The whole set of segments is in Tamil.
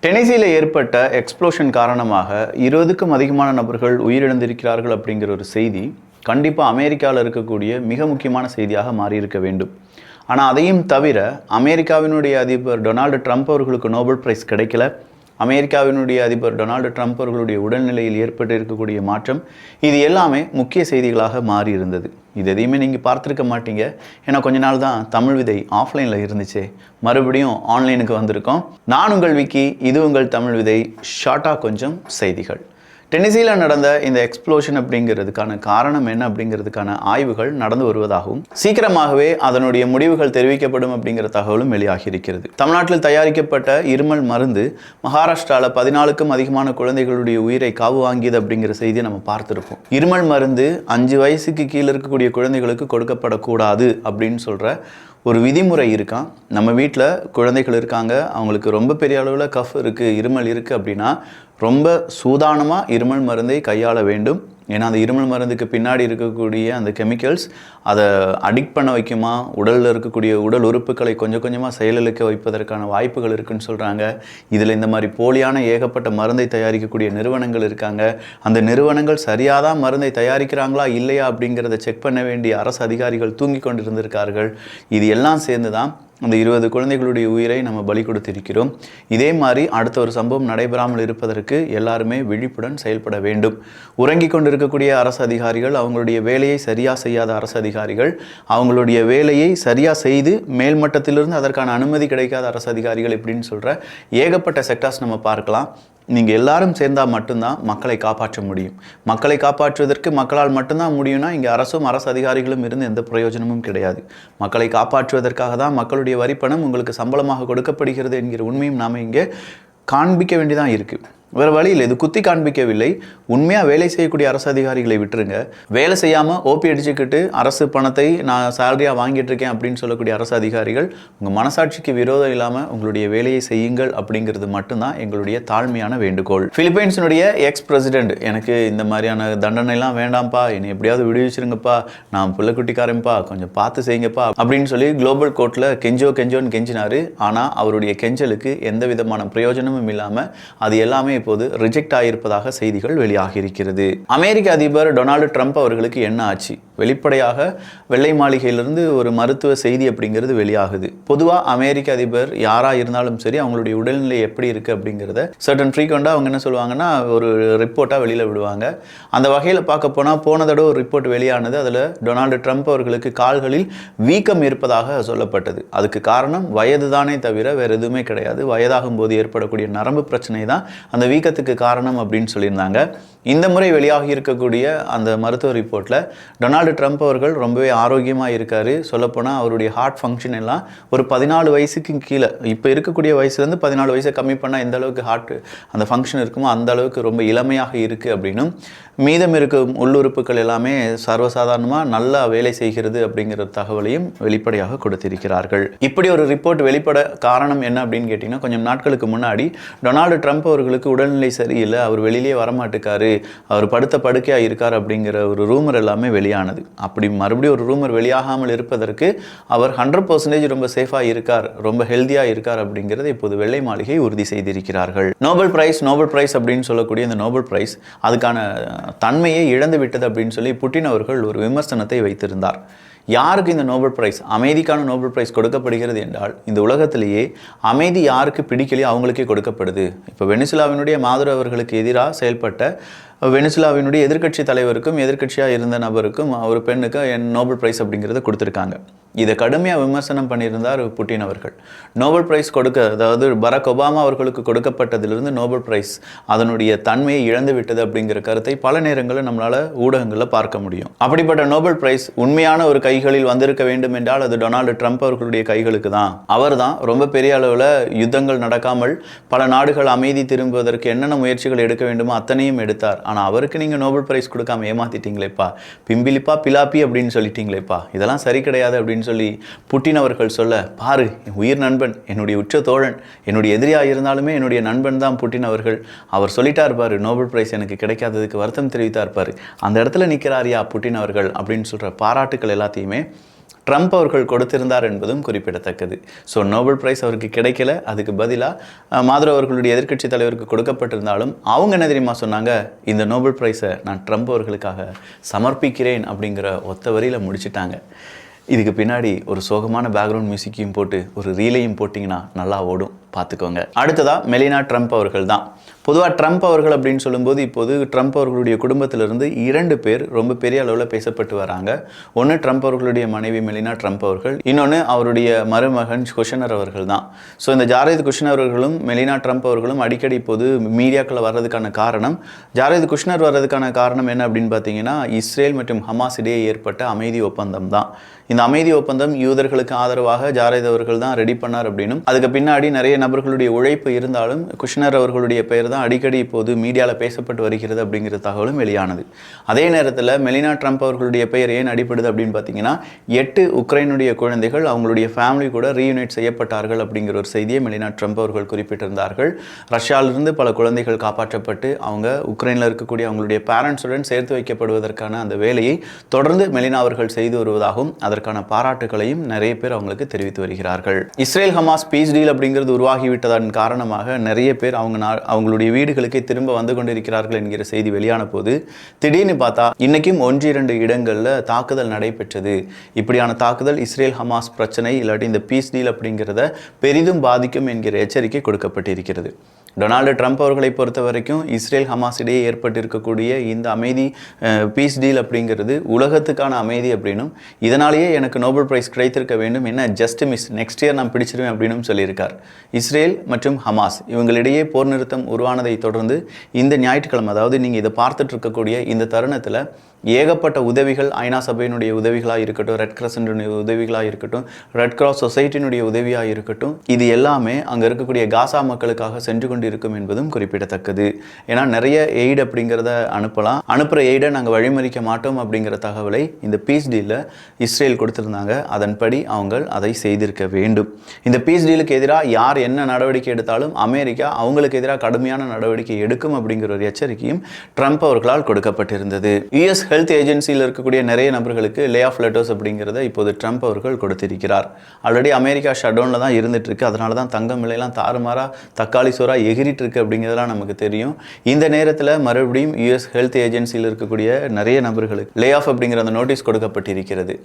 டெனிசியில் ஏற்பட்ட எக்ஸ்ப்ளோஷன் காரணமாக 20க்கும் அதிகமான நபர்கள் உயிரிழந்திருக்கிறார்கள் அப்படிங்கிற ஒரு செய்தி கண்டிப்பாக அமெரிக்காவில் இருக்கக்கூடிய மிக முக்கியமான செய்தியாக மாறியிருக்க வேண்டும். ஆனால் அதையும் தவிர அமெரிக்காவினுடைய அதிபர் டொனால்டு ட்ரம்ப் அவர்களுக்கு நோபல் பிரைஸ் கிடைக்கல. அமெரிக்காவினுடைய அதிபர் டொனால்டு ட்ரம்ப் அவர்களுடைய உடல்நிலையில் ஏற்பட்டு இருக்கக்கூடிய மாற்றம் இது எல்லாமே முக்கிய செய்திகளாக மாறி இருந்தது. இது எதையுமே நீங்கள் பார்த்துருக்க மாட்டீங்க. ஏன்னா கொஞ்ச நாள் தான் தமிழ் விதை ஆஃப்லைனில் இருந்துச்சு, மறுபடியும் ஆன்லைனுக்கு வந்திருக்கோம். நான் உங்கள் விக்கி, இது உங்கள் தமிழ் விதை. ஷார்ட்டாக கொஞ்சம் செய்திகள். டெனிசியில் நடந்த இந்த எக்ஸ்ப்ளோஷன் அப்படிங்கிறதுக்கான காரணம் என்ன அப்படிங்கிறதுக்கான ஆய்வுகள் நடந்து வருவதாகவும் சீக்கிரமாகவே அதனுடைய முடிவுகள் தெரிவிக்கப்படும் அப்படிங்கிற தகவலும் வெளியாகி இருக்கிறது. தமிழ்நாட்டில் தயாரிக்கப்பட்ட இருமல் மருந்து மகாராஷ்டிராவில் 14க்கும் அதிகமான குழந்தைகளுடைய உயிரை காவு வாங்கியது அப்படிங்கிற செய்தியை நம்ம பார்த்துருப்போம். இருமல் மருந்து 5 வயசுக்கு கீழே இருக்கக்கூடிய குழந்தைகளுக்கு கொடுக்கப்படக்கூடாது அப்படின்னு சொல்கிற ஒரு விதிமுறை இருக்கான். நம்ம வீட்டில் குழந்தைகள் இருக்காங்க, அவங்களுக்கு ரொம்ப பெரிய அளவில் கஃப் இருக்குது, இருமல் இருக்குது அப்படின்னா ரொம்ப சூதானமாக இருமல் மருந்தை கையாள வேண்டும். ஏன்னா அந்த இருமல் மருந்துக்கு பின்னாடி இருக்கக்கூடிய அந்த கெமிக்கல்ஸ் அதை அடிக்ட் பண்ண வைக்குமா, உடலில் இருக்கக்கூடிய உடல் உறுப்புகளை கொஞ்சம் கொஞ்சமாக செயலிழக்க வைப்பதற்கான வாய்ப்புகள் இருக்குன்னு சொல்கிறாங்க. இதில் இந்த மாதிரி போலியான ஏகப்பட்ட மருந்தை தயாரிக்கக்கூடிய நிறுவனங்கள் இருக்காங்க. அந்த நிறுவனங்கள் சரியாக தான் மருந்தை தயாரிக்கிறாங்களா இல்லையா அப்படிங்கிறத செக் பண்ண வேண்டிய அரசு அதிகாரிகள் தூங்கி கொண்டிருந்திருக்கார்கள். இது எல்லாம் சேர்ந்து தான் அந்த 20 குழந்தைகளுடைய உயிரை நம்ம பலி கொடுத்திருக்கிறோம். இதே மாதிரி அடுத்த ஒரு சம்பவம் நடைபெறாமல் இருப்பதற்கு எல்லாருமே விழிப்புடன் செயல்பட வேண்டும். உறங்கி கொண்டிருக்கக்கூடிய அரசு அதிகாரிகள், அவங்களுடைய வேலையை சரியாக செய்யாத அரசு அதிகாரிகள், அவங்களுடைய வேலையை சரியாக செய்து மேல்மட்டத்திலிருந்து அதற்கான அனுமதி கிடைக்காத அரசு அதிகாரிகள் இப்படின்னு சொல்கிற ஏகப்பட்ட செக்டார்ஸ் நம்ம பார்க்கலாம். நீங்கள் எல்லாரும் சேர்ந்தால் மட்டும்தான் மக்களை காப்பாற்ற முடியும். மக்களை காப்பாற்றுவதற்கு மக்களால் மட்டும்தான் முடியும்னா இங்கே அரசும் அரசு அதிகாரிகளும் இருந்து எந்த பிரயோஜனமும் கிடையாது. மக்களை காப்பாற்றுவதற்காக தான் மக்களுடைய வரிப்பணம் உங்களுக்கு சம்பளமாக கொடுக்கப்படுகிறது என்கிற உண்மையும் நாம் இங்கே காண்பிக்க வேண்டியதான் இருக்குது. வேறு வழியில் இது குத்தி காண்பிக்கவில்லை. உண்மையாக வேலை செய்யக்கூடிய அரசு அதிகாரிகளை விட்டுருங்க. வேலை செய்யாமல் ஓபி அடிச்சுக்கிட்டு அரசு பணத்தை நான் சேலரியாக வாங்கிட்டு இருக்கேன் அப்படின்னு சொல்லக்கூடிய அரசு அதிகாரிகள், உங்கள் மனசாட்சிக்கு விரோதம் இல்லாமல் உங்களுடைய வேலையை செய்யுங்கள் அப்படிங்கிறது மட்டும்தான் எங்களுடைய தாழ்மையான வேண்டுகோள். பிலிப்பைன்ஸினுடைய எக்ஸ் பிரசிடென்ட், எனக்கு இந்த மாதிரியான தண்டனைலாம் வேண்டாம்ப்பா, என்னை எப்படியாவது விடுவிச்சிருங்கப்பா, நான் பிள்ளைக்குட்டிக்காரன்ப்பா, கொஞ்சம் பார்த்து செய்யுங்கப்பா அப்படின்னு சொல்லி குளோபல் கோர்ட்டில் கெஞ்சோன்னு கெஞ்சினார். ஆனால் அவருடைய கெஞ்சலுக்கு எந்த விதமான பிரயோஜனமும் இல்லாமல் அது எல்லாமே இப்போது ரிஜெக்ட் ஆகியிருப்பதாக செய்திகள் வெளியாகி இருக்கிறது. அமெரிக்க அதிபர் டொனால்டு ட்ரம்ப் அவர்களுக்கு என்ன ஆச்சு? வெளிப்படையாக வெள்ளை மாளிகையிலிருந்து ஒரு மருத்துவ செய்தி அப்படிங்கிறது வெளியாகுது. பொதுவாக அமெரிக்க அதிபர் யாராக இருந்தாலும் சரி, அவங்களுடைய உடல்நிலை எப்படி இருக்குது அப்படிங்கிறத சர்டன் ஃப்ரீக்வெண்ட்டாக அவங்க என்ன சொல்லுவாங்கன்னா ஒரு ரிப்போர்ட்டாக வெளியில் விடுவாங்க. அந்த வகையில் பார்க்க போனால் போன தடவை ஒரு ரிப்போர்ட் வெளியானது. அதில் டொனால்டு ட்ரம்ப் அவர்களுக்கு கால்களில் வீக்கம் இருப்பதாக சொல்லப்பட்டது. அதுக்கு காரணம் வயது தானே தவிர வேறு எதுவுமே கிடையாது. வயதாகும் போது ஏற்படக்கூடிய நரம்பு பிரச்சனை தான் அந்த வீக்கத்துக்கு காரணம் அப்படின்னு சொல்லியிருந்தாங்க. இந்த முறை வெளியாகி இருக்கக்கூடிய அந்த மருத்துவ ரிப்போர்ட்டில் டொனால்டு ட்ரம்ப் அவர்கள் ரொம்பவே ஆரோக்கியமாக இருக்கார். சொல்லப்போனால் அவருடைய ஹார்ட் ஃபங்க்ஷன் எல்லாம் ஒரு 14 வயசுக்கு கீழே, இப்போ இருக்கக்கூடிய வயசுலேருந்து 14 வயசை கம்மி பண்ணால் எந்த அளவுக்கு ஹார்ட் அந்த ஃபங்க்ஷன் இருக்குமோ அந்த அளவுக்கு ரொம்ப இளமையாக இருக்குது அப்படின்னும், மீதம் இருக்கும் உள்ளுறுப்புகள் எல்லாமே சர்வசாதாரணமாக நல்லா வேலை செய்கிறது அப்படிங்கிற தகவலையும் வெளிப்படையாக கொடுத்திருக்கிறார்கள். இப்படி ஒரு ரிப்போர்ட் வெளிப்பட காரணம் என்ன அப்படின்னு கேட்டிங்கன்னா, கொஞ்சம் நாட்களுக்கு முன்னாடி டொனால்டு ட்ரம்ப் அவர்களுக்கு உடல்நிலை சரியில்லை, அவர் வெளியிலே வரமாட்டுக்காரு, அவர் படுத்த படுக்கையாக இருக்கார் அப்படிங்கிற ஒரு ரூமர் எல்லாமே வெளியானது. அப்படி மறுபடியும் ஒரு ரூமர் வெளியாகாமல் இருப்பதற்கு அவர் 100% ரொம்ப சேஃபாக இருக்கார், ரொம்ப ஹெல்த்தியாக இருக்கார் அப்படிங்கிறத இப்போது வெள்ளை மாளிகை உறுதி செய்திருக்கிறார்கள். நோபல் பிரைஸ் அப்படின்னு சொல்லக்கூடிய இந்த நோபல் பிரைஸ் அதுக்கான தன்மையை இழந்து விட்டது அப்படின்னு சொல்லி புட்டின் அவர்கள் ஒரு விமர்சனத்தை வைத்திருந்தார். யாருக்கு இந்த நோபல் பிரைஸ், அமைதிக்கான நோபல் பிரைஸ் கொடுக்கப்படுகிறது என்றால் இந்த உலகத்திலேயே அமைதி யாருக்கு பிடிக்கலையோ அவங்களுக்கே கொடுக்கப்படுது. இப்போ வெனிசுலாவினுடைய மாதுரோ அவர்களுக்கு எதிராக செயல்பட்ட வெனிசுலாவினுடைய எதிர்க்கட்சி தலைவருக்கும் எதிர்க்கட்சியாக இருந்த நபருக்கும் ஒரு பெண்ணுக்கு நோபல் பிரைஸ் அப்படிங்கிறத கொடுத்துருக்காங்க. இதை கடுமையாக விமர்சனம் பண்ணியிருந்தார் புட்டின் அவர்கள். நோபல் பிரைஸ் அதாவது பராக் ஒபாமா அவர்களுக்கு கொடுக்கப்பட்டதிலிருந்து நோபல் பிரைஸ் அதனுடைய தன்மையை இழந்து விட்டது அப்படிங்கிற கருத்தை பல நேரங்களில் நம்மளால் ஊடகங்களில் பார்க்க முடியும். அப்படிப்பட்ட நோபல் பிரைஸ் உண்மையான ஒரு கைகளில் வந்திருக்க வேண்டும் என்றால் அது டொனால்டு ட்ரம்ப் அவர்களுடைய கைகளுக்கு தான். அவர் தான் ரொம்ப பெரிய அளவில் யுத்தங்கள் நடக்காமல் பல நாடுகள் அமைதி திரும்புவதற்கு என்னென்ன முயற்சிகள் எடுக்க வேண்டுமோ அத்தனையும் எடுத்தார். ஆனால் அவருக்கு நீங்கள் நோபல் பிரைஸ் கொடுக்காம ஏமாத்திட்டீங்களேப்பா, பிம்பிலிப்பா பிலாப்பி அப்படின்னு சொல்லிட்டீங்களேப்பா, இதெல்லாம் சரி கிடையாது அப்படின்னு சொல்லி புட்டின் அவர்கள் சொல்ல, பாரு என் உயிர் நண்பன், என்னுடைய உச்ச தோழன், என்னுடைய எதிரியாக இருந்தாலுமே என்னுடைய நண்பன் தான் புட்டின் அவர்கள், அவர் சொல்லிட்டார் பாரு நோபல் பிரைஸ் எனக்கு கிடைக்காததுக்கு வருத்தம் தெரிவித்தார் பாரு, அந்த இடத்துல நிற்கிறாரியா புட்டின் அவர்கள் அப்படின்னு சொல்கிற பாராட்டுக்கள் எல்லாத்தையுமே ட்ரம்ப் அவர்கள் கொடுத்திருந்தார் என்பதும் குறிப்பிடத்தக்கது. ஸோ நோபல் பிரைஸ் அவருக்கு கிடைக்கல, அதுக்கு பதிலாக மாதுரோ அவர்களுடைய எதிர்க்கட்சி தலைவருக்கு கொடுக்கப்பட்டிருந்தாலும் அவங்க என்ன தெரியுமா சொன்னாங்க, இந்த நோபல் பிரைஸை நான் ட்ரம்ப் அவர்களுக்காக சமர்ப்பிக்கிறேன் அப்படிங்கிற ஒத்த வரியில் முடிச்சிட்டாங்க. இதுக்கு பின்னாடி ஒரு சோகமான பேக்ரவுண்ட் மியூசிக்கையும் போட்டு ஒரு ரீலையும் போட்டிங்கன்னா நல்லா ஓடும், பார்த்துக்கோங்க. அடுத்ததாக மெலினா ட்ரம்ப் அவர்கள் தான். பொதுவாக ட்ரம்ப் அவர்கள் அப்படின்னு சொல்லும்போது இப்போது ட்ரம்ப் அவர்களுடைய குடும்பத்திலிருந்து 2 பேர் ரொம்ப பெரிய அளவில் பேசப்பட்டு வராங்க. ஒன்று ட்ரம்ப் அவர்களுடைய மனைவி மெலினா ட்ரம்ப் அவர்கள், இன்னொன்று அவருடைய மருமகன் குஷனர் அவர்கள் தான். ஸோ இந்த ஜாரேத் குஷ்னர் அவர்களும் மெலினா ட்ரம்ப் அவர்களும் அடிக்கடி இப்போது மீடியாக்களில் வர்றதுக்கான காரணம், ஜாரேத் குஷ்னர் வர்றதுக்கான காரணம் என்ன அப்படின்னு பார்த்தீங்கன்னா, இஸ்ரேல் மற்றும் ஹமாஸ் இடையே ஏற்பட்ட அமைதி ஒப்பந்தம் தான். இந்த அமைதி ஒப்பந்தம் யூதர்களுக்கு ஆதரவாக ஜாரேத் அவர்கள் தான் ரெடி பண்ணார் அப்படின்னும், அதுக்கு பின்னாடி நிறைய நபர்களுடைய உழைப்பு இருந்தாலும் குஷ்னர் அவர்களுடைய பெயர் தான் அடிக்கடி இப்போது மீடியாவில் பேசப்பட்டு வருகிறது அப்படிங்கிற தகவலும் வெளியானது. அதே நேரத்தில் மெலினா ட்ரம்ப் அவர்களுடைய பெயர் ஏன் அடிப்படுது அப்படின்னு பார்த்தீங்கன்னா, 8 உக்ரைனுடைய குழந்தைகள் அவங்களுடைய ஃபேமிலி கூட ரீயூனைட் செய்யப்பட்டார்கள் அப்படிங்கிற ஒரு செய்தியை மெலினா ட்ரம்ப் அவர்கள் குறிப்பிட்டிருந்தார்கள். ரஷ்யாவிலிருந்து பல குழந்தைகள் காப்பாற்றப்பட்டு அவங்க உக்ரைனில் இருக்கக்கூடிய அவங்களுடைய பேரண்ட்ஸுடன் சேர்த்து வைக்கப்படுவதற்கான அந்த வேலையை தொடர்ந்து மெலினா அவர்கள் செய்து வருவதாகவும் அதற்கான பாராட்டுகளையும் நிறைய பேர் அவங்களுக்கு தெரிவித்து வருகிறார்கள். இஸ்ரேல் ஹமாஸ் பீஸ் டீல் அப்படிங்கிறது உருவாகிவிட்டதன் காரணமாக நிறைய பேர் அவங்களுடைய வீடுகளுக்கே திரும்ப வந்து கொண்டிருக்கிறார்கள் என்கிற செய்தி வெளியான போது திடீர்னு பார்த்தா இன்னைக்கும் 1-2 இடங்களில் தாக்குதல் நடைபெற்றது. இப்படியான தாக்குதல் இஸ்ரேல் ஹமாஸ் பிரச்சனை இல்லாட்டி இந்த பீஸ் டீல் அப்படிங்கிறத பெரிதும் பாதிக்கும் என்கிற எச்சரிக்கை கொடுக்கப்பட்டிருக்கிறது. டொனால்டு ட்ரம்ப் அவர்களை பொறுத்த வரைக்கும் இஸ்ரேல் ஹமாஸ் இடையே ஏற்பட்டிருக்கக்கூடிய இந்த அமைதி பீஸ் டீல் அப்படிங்கிறது உலகத்துக்கான அமைதி அப்படின்னும், இதனாலேயே எனக்கு நோபல் பிரைஸ் கிடைத்திருக்க வேண்டும், என்ன ஜஸ்ட் மிஸ், நெக்ஸ்ட் இயர் நான் பிடிச்சிருவேன் அப்படின்னு சொல்லியிருக்கார். இஸ்ரேல் மற்றும் ஹமாஸ் இவங்களிடையே போர் நிறுத்தம் உருவானதை தொடர்ந்து இந்த ஞாயிற்றுக்கிழமை, அதாவது நீங்கள் இதை பார்த்துட்டு இருக்கக்கூடிய இந்த தருணத்தில் ஏகப்பட்ட உதவிகள், ஐநா சபையினுடைய உதவிகளாக இருக்கட்டும், ரெட் கிராஸினுடைய உதவிகளாக இருக்கட்டும், ரெட் கிராஸ் சொசைட்டினுடைய உதவியாக இருக்கட்டும், இது எல்லாமே அங்கே இருக்கக்கூடிய காசா மக்களுக்காக சென்று கொண்டு இருக்கும் என்பதும் குறிப்பிடத்தக்கது. ஏன்னா நிறைய எய்டு அப்படிங்கிறத அனுப்புகிற எய்டை நாங்கள் வழிமறிக்க மாட்டோம் அப்படிங்கிற தகவலை இந்த பீஸ் டீலில் இஸ்ரேல் கொடுத்துருந்தாங்க. அதன்படி அவங்க அதை செய்திருக்க வேண்டும். இந்த பீஸ் டீலுக்கு எதிராக யார் என்ன நடவடிக்கை எடுத்தாலும் அமெரிக்கா அவங்களுக்கு எதிராக கடுமையான நடவடிக்கை எடுக்கும் அப்படிங்கிற ஒரு எச்சரிக்கையும் ட்ரம்ப் அவர்களால் கொடுக்கப்பட்டிருந்தது. யுஎஸ் ஹெல்த் ஏஜென்சியில் இருக்கக்கூடிய நிறைய நபர்களுக்கு லே ஆஃப் லெட்டர்ஸ் அப்படிங்கிறத இப்போது ட்ரம்ப் அவர்கள் கொடுத்திருக்கிறார். ஆல்ரெடி அமெரிக்கா ஷட் டவுனில் தான் இருந்துட்டு இருக்கு. அதனால தான் தங்கம் விலையெல்லாம் தாறுமாறா தக்காளி சோறா எகிரிட்டு இருக்கு அப்படிங்கிறதெல்லாம் நமக்கு தெரியும். இந்த நேரத்தில் மறுபடியும் யுஎஸ் ஹெல்த் ஏஜென்சியில் இருக்கக்கூடிய நிறைய நபர்களுக்கு லே ஆஃப் அப்படிங்கிற அந்த நோட்டீஸ் கொடுக்கப்பட்டிருக்கிறது.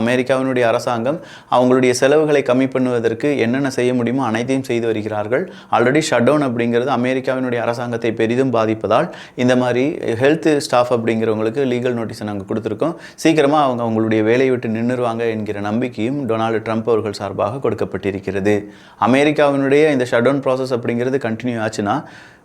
அமெரிக்காவினுடைய அரசாங்கம் அவங்களுடைய செலவுகளை கம்மி பண்ணுவதற்கு என்னென்ன செய்ய முடியுமோ அனைத்தையும் செய்து வருகிறார்கள். ஆல்ரெடி ஷட் டவுன் அப்படிங்கிறது அமெரிக்காவினுடைய அரசாங்கத்தை பெரிதும் பாதிப்பதால் இந்த மாதிரி ஹெல்த் ஸ்டாஃப் அப்படிங்கிறவங்களுக்கு லீகல் நோட்டீஸை நாங்கள் கொடுத்துருக்கோம், சீக்கிரமாக அவங்களுடைய வேலையை விட்டு நின்றுவாங்க என்கிற நம்பிக்கையும் டொனால்டு ட்ரம்ப் அவர்கள் சார்பாக கொடுக்கப்பட்டிருக்கிறது. அமெரிக்காவினுடைய இந்த ஷட் டவுன் ப்ராசஸ் அப்படிங்கிறது கண்டினியூ ஆச்சுன்னா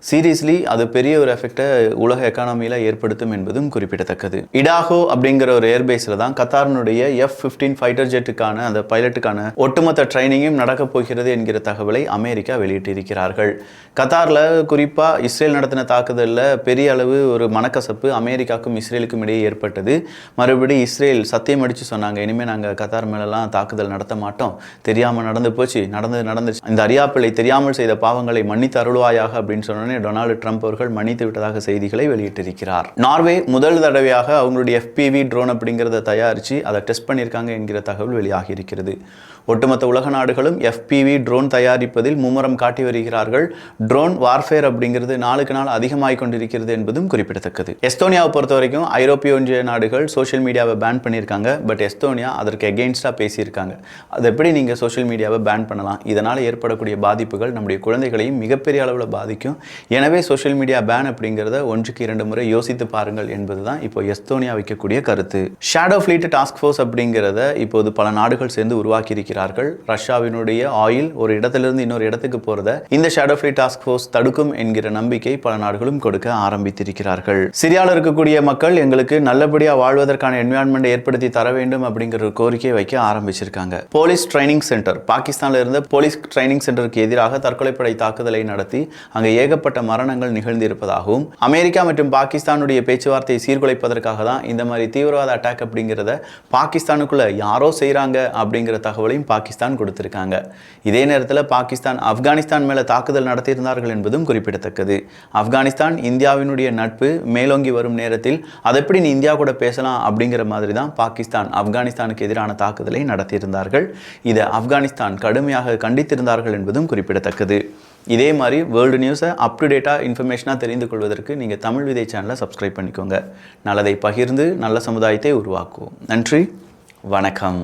சீரியஸ்லி அது பெரிய ஒரு எஃபெக்டை உலக எக்கானமியில் ஏற்படுத்தும் என்பதும் குறிப்பிடத்தக்கது. இடாஹோ அப்படிங்கிற ஒரு ஏர்பேஸில் தான் கத்தாரினுடைய F-15 ஃபைட்டர் ஜெட்டுக்கான அந்த பைலட்டுக்கான ஒட்டுமொத்த ட்ரைனிங்கும் நடக்கப் போகிறது என்கிற தகவலை அமெரிக்கா வெளியிட்டிருக்கிறார்கள். கத்தாரில் குறிப்பாக இஸ்ரேல் நடத்தின தாக்குதலில் பெரிய அளவு ஒரு மனக்கசப்பு அமெரிக்காவுக்கும் இஸ்ரேலுக்கும் இடையே ஏற்பட்டது. மறுபடி இஸ்ரேல் சத்தியம் அடித்து சொன்னாங்க, இனிமேல் நாங்கள் கத்தார் மேலெல்லாம் தாக்குதல் நடத்த மாட்டோம், தெரியாமல் நடந்து போச்சு, நடந்துச்சு, இந்த அறியாப்பிள்ளை தெரியாமல் செய்த பாவங்களை மன்னித்து அருள்வாயாக அப்படின்னு சொன்ன டொனால்டு ட்ரம்ப் அவர்கள் மன்னித்து விட்டதாக செய்திகளை வெளியிட்டிருக்கிறார். நார்வே முதல் தடவையாக அவங்களுடைய FPV ட்ரோன் அப்படிங்கிறத தயாரித்து அதை டெஸ்ட் பண்ணியிருக்காங்க என்கிற தகவல் வெளியாகி இருக்கிறது. ஒட்டுமொத்த உலக நாடுகளும் FPV ட்ரோன் தயாரிப்பதில் மும்முரம் காட்டி வருகிறார்கள். ட்ரோன் வார்ஃபேர் அப்படிங்கிறது நாளுக்கு நாள் அதிகமாகிக் கொண்டிருக்கிறது என்பதும் குறிப்பிடத்தக்கது. எஸ்தோனியாவை பொறுத்த வரைக்கும் ஐரோப்பிய ஒன்றிய நாடுகள் சோஷியல் மீடியாவை பேன் பண்ணியிருக்காங்க. பட் எஸ்தோனியா அதற்கு எகெயின்ஸ்டாக பேசியிருக்காங்க. அது எப்படி நீங்கள் சோஷியல் மீடியாவை பேன் பண்ணலாம், இதனால் ஏற்படக்கூடிய பாதிப்புகள் நம்முடைய குழந்தைகளையும் மிகப்பெரிய அளவில் பாதிக்கும். எனவே சோஷியல் மீடியா பேன் அப்படிங்கிறத 1-2 முறை யோசித்து பாருங்கள் என்பது தான் இப்போ எஸ்தோனியா வைக்கக்கூடிய கருத்து. ஷேடோ ஃப்ளீட் டாஸ்க் ஃபோர்ஸ் அப்படிங்கிறத இப்போது பல நாடுகள் சேர்ந்து உருவாக்கி இருக்கிறார்கள். ரஷ்யாவினுடைய ஆயில் ஒரு இடத்திலிருந்து இன்னொரு இடத்துக்கு போறத இந்த ஷேடோ ஃப்ளீட் டாஸ்க் ஃபோர்ஸ் தடுக்கும் என்கிற நம்பிக்கை பல நாடுகளும் கொடுக்க ஆரம்பித்திருக்கிறார்கள். சிரியாவில் இருக்கக்கூடிய மக்கள் எங்களுக்கு நல்லபடியாக வாழ்வதற்கான என்விரான்மெண்ட் ஏற்படுத்தி தர வேண்டும் அப்படிங்கிற ஒரு கோரிக்கையை வைக்க ஆரம்பிச்சிருக்காங்க. போலீஸ் ட்ரைனிங் சென்டர், பாகிஸ்தானில் இருந்த போலீஸ் ட்ரைனிங் சென்டருக்கு எதிராக தற்கொலைப்படை தாக்குதலை நடத்தி அங்கே ஏகப்பட்ட மரணங்கள் நிகழ்ந்திருப்பதாகவும் அமெரிக்கா மற்றும் பாகிஸ்தானுடைய பேச்சுவார்த்தையை சீர்குலைப்பதற்காக தான் இந்த மாதிரி தீவிரவாத அட்டாக் அப்படிங்கிறத பாகிஸ்தானுக்குள்ள யாரோ செய்கிறாங்க அப்படிங்கிற தகவலை தகவலையும் பாகிஸ்தான் கொடுத்திருக்காங்க. இதே நேரத்தில் பாகிஸ்தான் ஆப்கானிஸ்தான் மேலே தாக்குதல் நடத்தியிருந்தார்கள் என்பதும் குறிப்பிடத்தக்கது. ஆப்கானிஸ்தான் இந்தியாவினுடைய நட்பு மேலோங்கி வரும் நேரத்தில் அதை எப்படி நீ இந்தியா கூட பேசலாம் அப்படிங்கிற மாதிரி தான் பாகிஸ்தான் ஆப்கானிஸ்தானுக்கு எதிரான தாக்குதலை நடத்தியிருந்தார்கள். இதை ஆப்கானிஸ்தான் கடுமையாக கண்டித்திருந்தார்கள் என்பதும் குறிப்பிடத்தக்கது. இதே மாதிரி வேர்ல்டு நியூஸை அப் டு டேட்டாக இன்ஃபர்மேஷனாக தெரிந்து கொள்வதற்கு நீங்கள் தமிழ் விதை சேனலை சப்ஸ்கிரைப் பண்ணிக்கோங்க. நல்லதை பகிர்ந்து நல்ல சமுதாயத்தை உருவாக்குவோம். நன்றி, வணக்கம்.